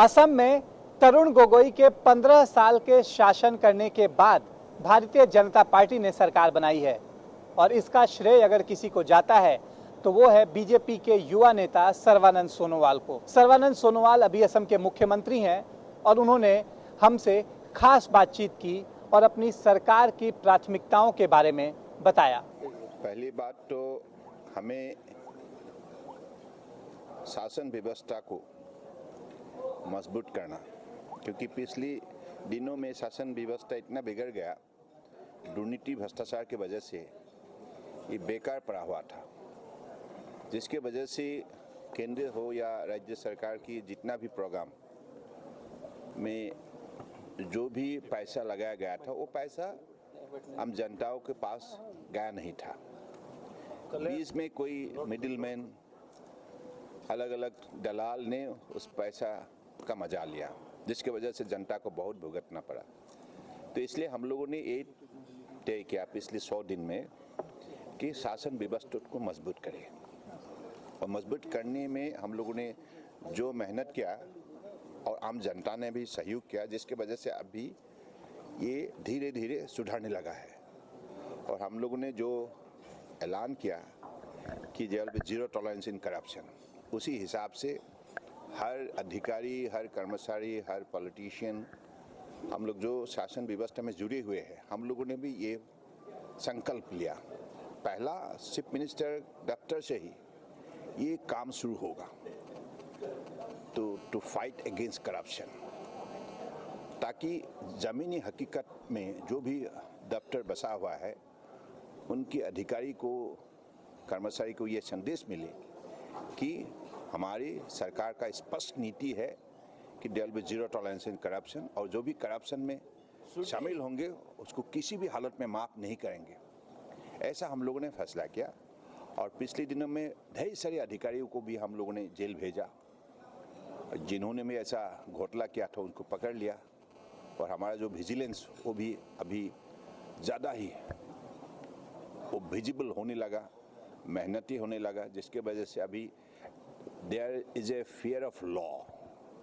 असम में तरुण गोगोई के 15 साल के शासन करने के बाद भारतीय जनता पार्टी ने सरकार बनाई है और इसका श्रेय अगर किसी को जाता है तो वो है बीजेपी के युवा नेता सर्बानंद सोनोवाल को। सर्बानंद सोनोवाल अभी असम के मुख्यमंत्री हैं और उन्होंने हमसे खास बातचीत की और अपनी सरकार की प्राथमिकताओं के बारे में बताया। पहली बात तो हमें शासन व्यवस्था को मजबूत करना, क्योंकि पिछले दिनों में शासन व्यवस्था इतना बिगड़ गया, दुर्नीति भ्रष्टाचार की वजह से ये बेकार पड़ा हुआ था, जिसके वजह से केंद्र हो या राज्य सरकार की जितना भी प्रोग्राम में जो भी पैसा लगाया गया था वो पैसा आम जनताओं के पास गया नहीं था। बीच में कोई मिडिलमैन, अलग अलग दलाल ने उस पैसा का मजा लिया, जिसकी वजह से जनता को बहुत भुगतना पड़ा। तो इसलिए हम लोगों ने ये तय किया पिछले 100 दिन में कि शासन व्यवस्था को मजबूत करें, और मजबूत करने में हम लोगों ने जो मेहनत किया और आम जनता ने भी सहयोग किया, जिसकी वजह से अभी ये धीरे धीरे सुधरने लगा है। और हम लोगों ने जो ऐलान किया कि there will be zero tolerance in corruption, उसी हिसाब से हर अधिकारी, हर कर्मचारी, हर पॉलिटिशियन, हम लोग जो शासन व्यवस्था में जुड़े हुए हैं, हम लोगों ने भी ये संकल्प लिया। पहला चीफ मिनिस्टर दफ्तर से ही ये काम शुरू होगा टू फाइट अगेंस्ट करप्शन, ताकि ज़मीनी हकीकत में जो भी दफ्तर बसा हुआ है उनके अधिकारी को, कर्मचारी को ये संदेश मिले कि हमारी सरकार का स्पष्ट नीति है कि there will be zero tolerance in corruption, और जो भी करप्शन में शामिल होंगे उसको किसी भी हालत में माफ़ नहीं करेंगे। ऐसा हम लोगों ने फैसला किया, और पिछले दिनों में ढेर सारे अधिकारियों को भी हम लोगों ने जेल भेजा, जिन्होंने भी ऐसा घोटाला किया था उनको पकड़ लिया। और हमारा जो विजिलेंस वो भी अभी ज़्यादा ही वो विजिबल होने लगा, मेहनती होने लगा, जिसके वजह से अभी there is a fear of law,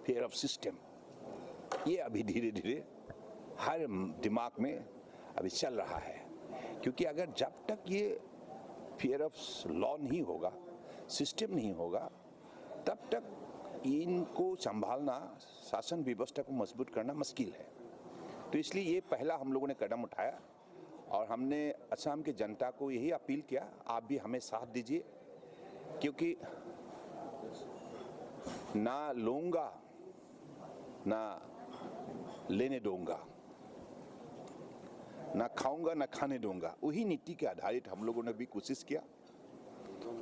fear of system, ये अभी धीरे धीरे हर दिमाग में अभी चल रहा है। क्योंकि अगर जब तक ये फियर ऑफ लॉ नहीं होगा, सिस्टम नहीं होगा, तब तक इनको संभालना, शासन व्यवस्था को मजबूत करना मुश्किल है। तो इसलिए ये पहला हम लोगों ने कदम उठाया, और हमने असम की जनता को यही अपील किया, आप भी हमें साथ दीजिए, क्योंकि ना लूँगा ना लेने दूंगा, ना खाऊंगा ना खाने दूंगा, वही नीति के आधारित हम लोगों ने भी कोशिश किया।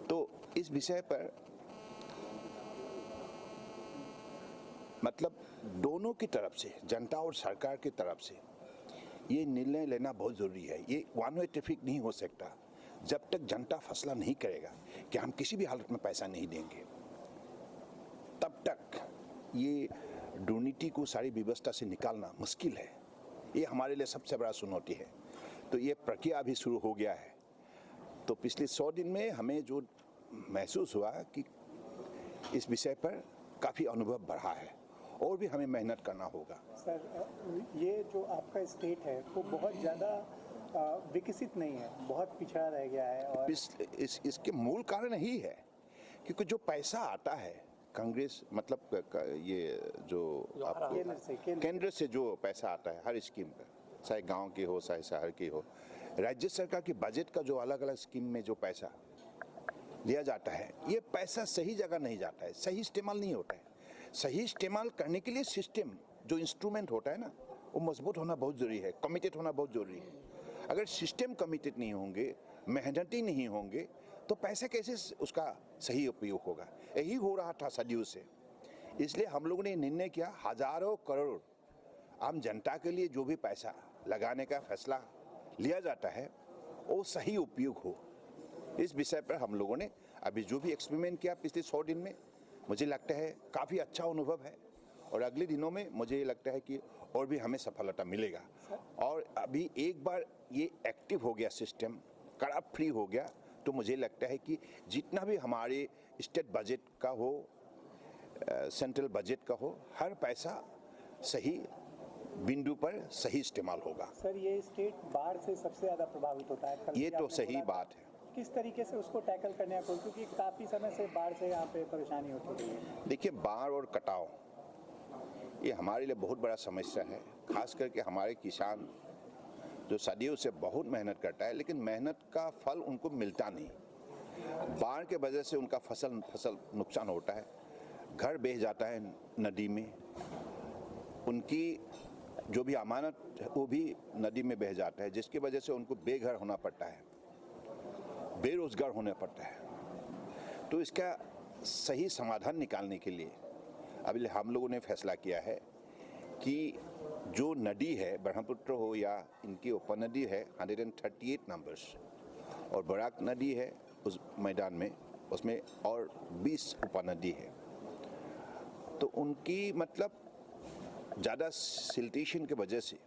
तो इस विषय पर मतलब दोनों की तरफ से, जनता और सरकार की तरफ से ये निर्णय लेना बहुत ज़रूरी है। ये वन वे ट्रैफिक नहीं हो सकता जब तक जनता फैसला नहीं करेगा कि हम किसी भी हालत में पैसा नहीं देंगे, तब तक ये दुर्नीति को सारी व्यवस्था से निकालना मुश्किल है। ये हमारे लिए सबसे बड़ा चुनौती है। तो ये प्रक्रिया अभी शुरू हो गया है। तो पिछले 100 दिन में हमें जो महसूस हुआ कि इस विषय पर काफ़ी अनुभव बढ़ा है, और भी हमें मेहनत करना होगा। सर, ये जो आपका स्टेट है वो बहुत ज़्यादा विकसित नहीं है, बहुत पिछड़ा रह गया है, और इसके मूल कारण यही है क्योंकि जो पैसा आता है कांग्रेस, मतलब ये जो केंद्र से जो पैसा आता है हर स्कीम पर, चाहे गांव की हो चाहे शहर की हो, राज्य सरकार की बजट का जो अलग अलग स्कीम में जो पैसा दिया जाता है, ये पैसा सही जगह नहीं जाता है, सही इस्तेमाल नहीं होता है। सही इस्तेमाल करने के लिए सिस्टम, जो इंस्ट्रूमेंट होता है ना, वो मजबूत होना बहुत ज़रूरी है, कमिटेड होना बहुत ज़रूरी है। अगर सिस्टम कमिटेड नहीं होंगे, मेहनती नहीं होंगे, तो पैसे कैसे उसका सही उपयोग होगा। यही हो रहा था सदियों से। इसलिए हम लोगों ने निर्णय किया, हजारों करोड़ आम जनता के लिए जो भी पैसा लगाने का फैसला लिया जाता है वो सही उपयोग हो। इस विषय पर हम लोगों ने अभी जो भी एक्सपेरिमेंट किया पिछले 100 दिन में, मुझे लगता है काफ़ी अच्छा अनुभव है, और अगले दिनों में मुझे लगता है कि और भी हमें सफलता मिलेगा। और अभी एक बार ये एक्टिव हो गया सिस्टम, करप्ट फ्री हो गया, तो मुझे लगता है कि जितना भी हमारे स्टेट बजट का हो सेंट्रल बजट का हो, हर पैसा सही बिंदु पर सही इस्तेमाल होगा। सर, ये स्टेट बाढ़ से सबसे ज़्यादा प्रभावित होता है। कल ये भी तो आपने सही बोला था। बात है। किस तरीके से उसको टैकल करने का, क्योंकि काफ़ी समय से बाढ़ से यहाँ पे परेशानी होती है। देखिए, बाढ़ और कटाव ये हमारे लिए बहुत बड़ा समस्या है, खास करके हमारे किसान जो सदियों से बहुत मेहनत करता है, लेकिन मेहनत का फल उनको मिलता नहीं। बाढ़ के वजह से उनका फसल नुकसान होता है, घर बह जाता है नदी में, उनकी जो भी अमानत है वो भी नदी में बह जाता है, जिसकी वजह से उनको बेघर होना पड़ता है, बेरोजगार होना पड़ता है। तो इसका सही समाधान निकालने के लिए अभी हम लोगों ने फैसला किया है कि जो नदी है, ब्रह्मपुत्र हो या इनकी उपनदी है 138 नंबर्स, और बराक नदी है उस मैदान में, उसमें और 20 उपनदी है, तो उनकी मतलब ज़्यादा सिल्टेशन के वजह से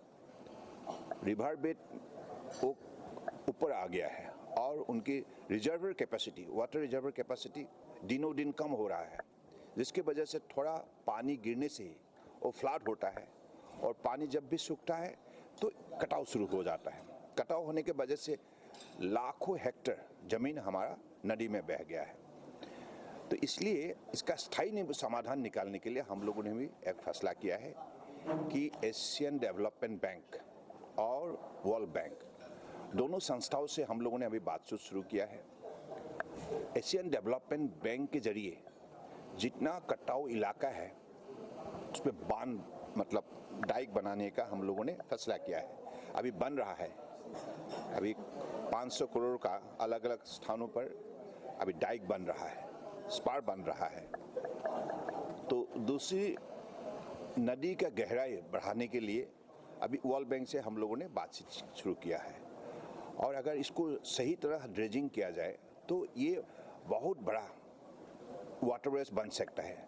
रिवर बेड वो ऊपर आ गया है और उनकी reservoir capacity, water reservoir capacity दिनों दिन कम हो रहा है, जिसकी वजह से थोड़ा पानी गिरने से ही वो फ्लड होता है, और पानी जब भी सूखता है तो कटाव शुरू हो जाता है। कटाव होने के वजह से लाखों हेक्टेयर ज़मीन हमारा नदी में बह गया है। तो इसलिए इसका स्थायी समाधान निकालने के लिए हम लोगों ने भी एक फैसला किया है कि एशियन डेवलपमेंट बैंक और वर्ल्ड बैंक दोनों संस्थाओं से हम लोगों ने अभी बातचीत शुरू किया है। एशियन डेवलपमेंट बैंक के जरिए जितना कटाव इलाका है उस पर बांध मतलब डाइक बनाने का हम लोगों ने फैसला किया है। अभी बन रहा है, अभी 500 करोड़ का अलग अलग स्थानों पर अभी डाइक बन रहा है, स्पार बन रहा है। तो दूसरी नदी का गहराई बढ़ाने के लिए अभी वर्ल्ड बैंक से हम लोगों ने बातचीत शुरू किया है, और अगर इसको सही तरह ड्रेजिंग किया जाए तो ये बहुत बड़ा वाटरवेज बन सकता है।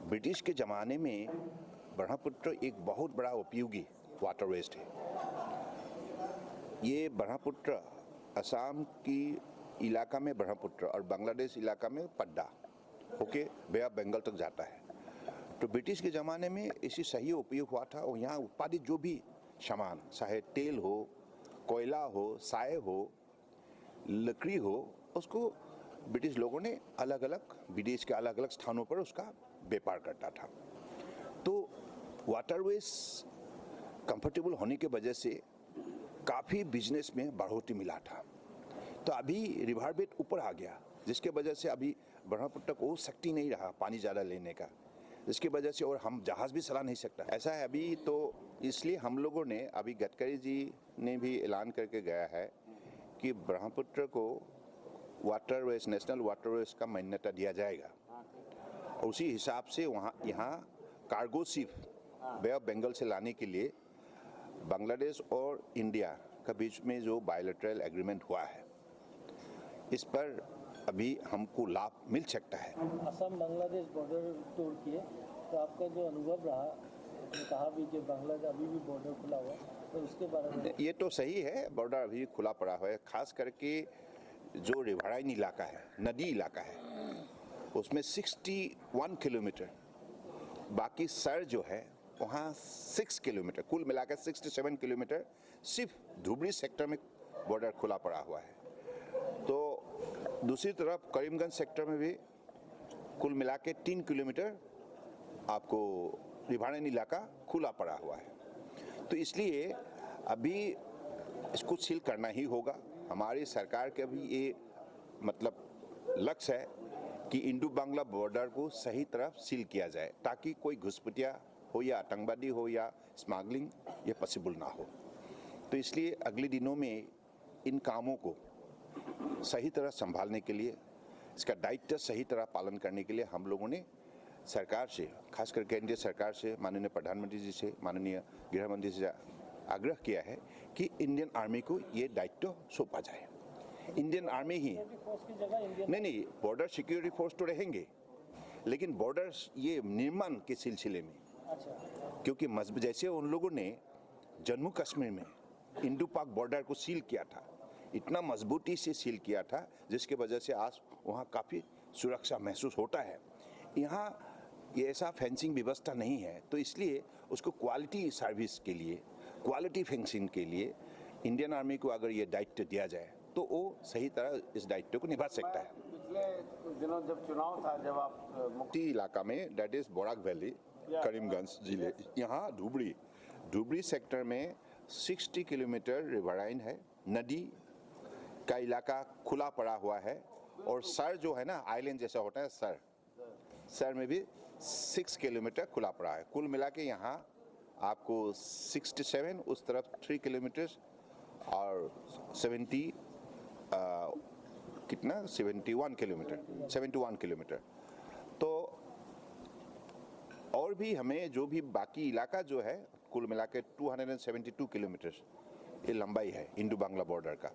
ब्रिटिश के ज़माने में ब्रह्मपुत्र एक बहुत बड़ा उपयोगी वाटरवेज है। ये ब्रह्मपुत्र असम की इलाका में ब्रह्मपुत्र और बांग्लादेश इलाका में पड्डा होके बे ऑफ बंगाल तक जाता है। तो ब्रिटिश के ज़माने में इसी सही उपयोग हुआ था, और यहाँ उत्पादित जो भी सामान, चाहे तेल हो, कोयला हो, साय हो, लकड़ी हो, उसको ब्रिटिश लोगों ने अलग अलग विदेश के अलग अलग स्थानों पर उसका व्यापार करता था। तो वाटरवेज कंफर्टेबल होने के वजह से काफ़ी बिजनेस में बढ़ोतरी मिला था। तो अभी रिवर बेड ऊपर आ गया, जिसके वजह से अभी ब्रह्मपुत्र को वो शक्ति नहीं रहा पानी ज़्यादा लेने का, जिसकी वजह से और हम जहाज़ भी चला नहीं सकता ऐसा है अभी। तो इसलिए हम लोगों ने अभी गडकरी जी ने भी ऐलान करके गया है कि ब्रह्मपुत्र को वाटरवेज, नेशनल वाटरवेज का मान्यता दिया जाएगा, और उसी हिसाब से यहाँ cargo ship bay of Bengal से लाने के लिए बांग्लादेश और इंडिया का बीच में जो बायलैटरल एग्रीमेंट हुआ है, इस पर अभी हमको लाभ मिल सकता है। असम बांग्लादेश बॉर्डर तोड़ किए, तो आपका जो अनुभव रहा, आपने कहा भी कि बांग्लादेश अभी भी बॉर्डर खुला हुआ, तो उसके बारे में। ये तो सही है, बॉर्डर अभी खुला पड़ा हुआ है, खास करके जो रिवराइन इलाका है, नदी इलाका है, उसमें 61 किलोमीटर, बाकी सर जो है वहाँ 6 किलोमीटर, कुल मिलाकर 67 किलोमीटर सिर्फ धुबरी सेक्टर में बॉर्डर खुला पड़ा हुआ है। तो दूसरी तरफ करीमगंज सेक्टर में भी कुल मिला के 3 किलोमीटर आपको रिवराइन इलाका खुला पड़ा हुआ है। तो इसलिए अभी इसको सील करना ही होगा। हमारी सरकार का भी ये मतलब लक्ष्य है कि इंडो बांग्ला बॉर्डर को सही तरह सील किया जाए, ताकि कोई घुसपैठिया हो या आतंकवादी हो या स्मगलिंग ये पॉसिबल ना हो। तो इसलिए अगले दिनों में इन कामों को सही तरह संभालने के लिए, इसका दायित्व सही तरह पालन करने के लिए हम लोगों ने सरकार से, खासकर केंद्रीय सरकार से, माननीय प्रधानमंत्री जी से, माननीय गृह मंत्री से आग्रह किया है कि इंडियन आर्मी को ये दायित्व सौंपा जाए। इंडियन आर्मी ही नहीं, बॉर्डर सिक्योरिटी फोर्स तो रहेंगे, लेकिन बॉर्डर ये निर्माण के सिलसिले में, क्योंकि जैसे उन लोगों ने जम्मू कश्मीर में इंडो पाक बॉर्डर को सील किया था, इतना मजबूती से सील किया था, जिसके वजह से आज वहाँ काफ़ी सुरक्षा महसूस होता है। यहाँ ये ऐसा फेंसिंग व्यवस्था नहीं है, तो इसलिए उसको क्वालिटी सर्विस के लिए, क्वालिटी फेंसिंग के लिए इंडियन आर्मी को अगर ये दायित्व दिया जाए तो वो सही तरह इस दायित्व को निभा सकता है। पिछले दिनों जब चुनाव था, जब आप मुक्ति इलाका में, दैट इज बोराक वैली, करीमगंज जिले, यहाँ धुबरी सेक्टर में 60 किलोमीटर रिवराइन है, नदी का इलाका खुला पड़ा हुआ है, और सर जो है ना आइलैंड जैसा होता है, सर में भी 6 किलोमीटर खुला पड़ा है। कुल मिला के यहाँ आपको 67, उस तरफ 3 किलोमीटर और 71 किलोमीटर। तो और भी हमें जो भी बाकी इलाका जो है कुल मिला के 272 किलोमीटर ये लंबाई है इंडो बांग्ला बॉर्डर का,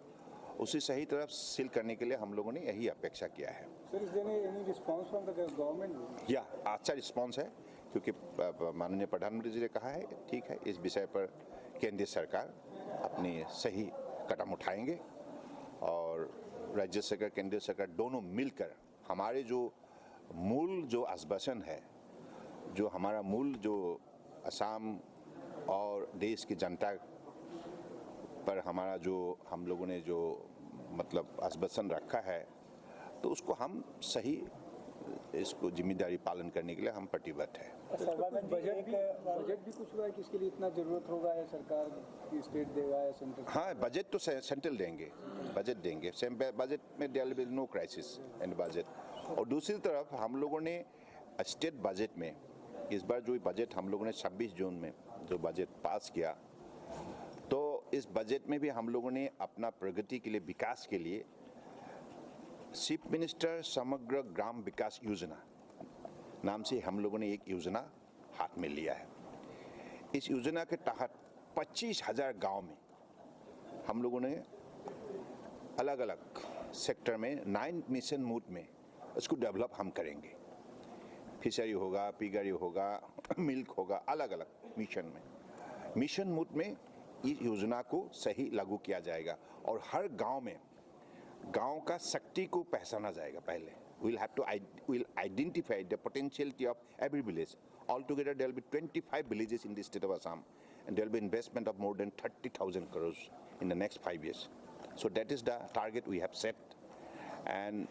उसे सही तरफ सील करने के लिए हम लोगों ने यही अपेक्षा किया है। Sir, is there any response from the government? या अच्छा रिस्पांस है, क्योंकि माननीय प्रधानमंत्री जी ने कहा है ठीक है, इस विषय पर केंद्रीय सरकार अपनी सही कदम उठाएंगे, और राज्य सरकार केंद्रीय सरकार दोनों मिलकर हमारे जो मूल जो आश्वासन है, जो हमारा मूल जो असम और देश की जनता पर हमारा जो हम लोगों ने जो मतलब आश्वासन रखा है, तो उसको हम सही इसको जिम्मेदारी पालन करने के लिए हम प्रतिबद्ध है। बजट भी कुछ हुआ है कि इसके लिए इतना जरूरत होगा, या सरकार की स्टेट देगा या सेंट्रल? हाँ, बजट तो सेंट्रल देंगे, बजट में there will be no crisis in budget. और दूसरी तरफ हम लोगों ने स्टेट बजट में इस बार जो बजट हम लोगों ने 26 जून में जो बजट पास किया, तो इस बजट में भी हम लोगों ने अपना प्रगति के लिए, विकास के लिए चीफ मिनिस्टर समग्र ग्राम विकास योजना नाम से हम लोगों ने एक योजना हाथ में लिया है। इस योजना के तहत 25,000 गांव में हम लोगों ने अलग अलग सेक्टर में 9 मिशन मोड में इसको डेवलप हम करेंगे। फिशरी होगा, पिगरी होगा, मिल्क होगा, अलग अलग मिशन मोड में इस योजना को सही लागू किया जाएगा, और हर गांव में गांव का शक्ति को पहचाना जाएगा। पहले we'll identify the potentiality of every village. Altogether there will be 25 villages in the state of Assam, and there will be investment of more than 30,000 crores in the next 5 years. So that is the target we have set, and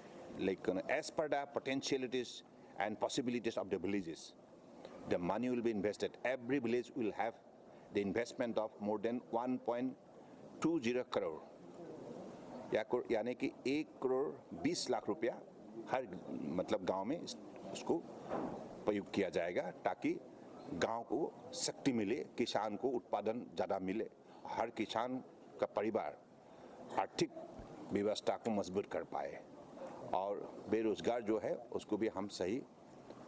as per the potentialities and possibilities of the villages, the money will be invested. Every village will have the investment of more than 1.20 crore, यानी कि 1,20 लाख रुपया हर मतलब गांव में उसको प्रयोग किया जाएगा, ताकि गांव को शक्ति मिले, किसान को उत्पादन ज़्यादा मिले, हर किसान का परिवार आर्थिक व्यवस्था को मजबूत कर पाए, और बेरोजगार जो है उसको भी हम सही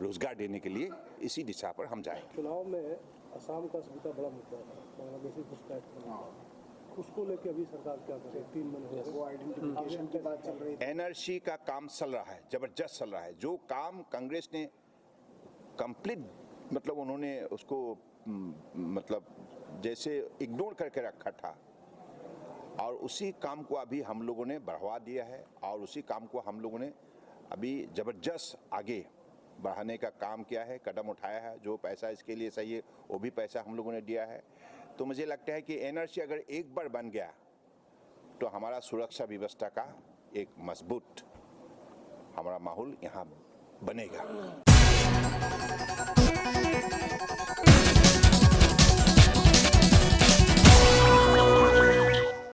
रोजगार देने के लिए इसी दिशा पर हम जाएंगे। चुनाव में असम का सबसे बड़ा मुद्दा था बांग्लादेशी घुसपैठ, उसको लेके अभी सरकार क्या कर रही है? 3 महीने वो आइडेंटिफिकेशन की बात चल रही है। एनआरसी का काम चल रहा है, जबरदस्त चल रहा है। जो काम कांग्रेस ने कंप्लीट मतलब उन्होंने उसको मतलब जैसे इग्नोर करके रखा था, और उसी काम को अभी हम लोगों ने बढ़ावा दिया है, और उसी काम को हम लोगों ने अभी जबरदस्त आगे बढ़ाने का काम किया है, कदम उठाया है। जो पैसा इसके लिए चाहिए वो भी पैसा हम लोगों ने दिया है। तो मुझे लगता है कि एनआरसी अगर एक बार बन गया तो हमारा सुरक्षा व्यवस्था का एक मजबूत हमारा माहौल यहाँ बनेगा।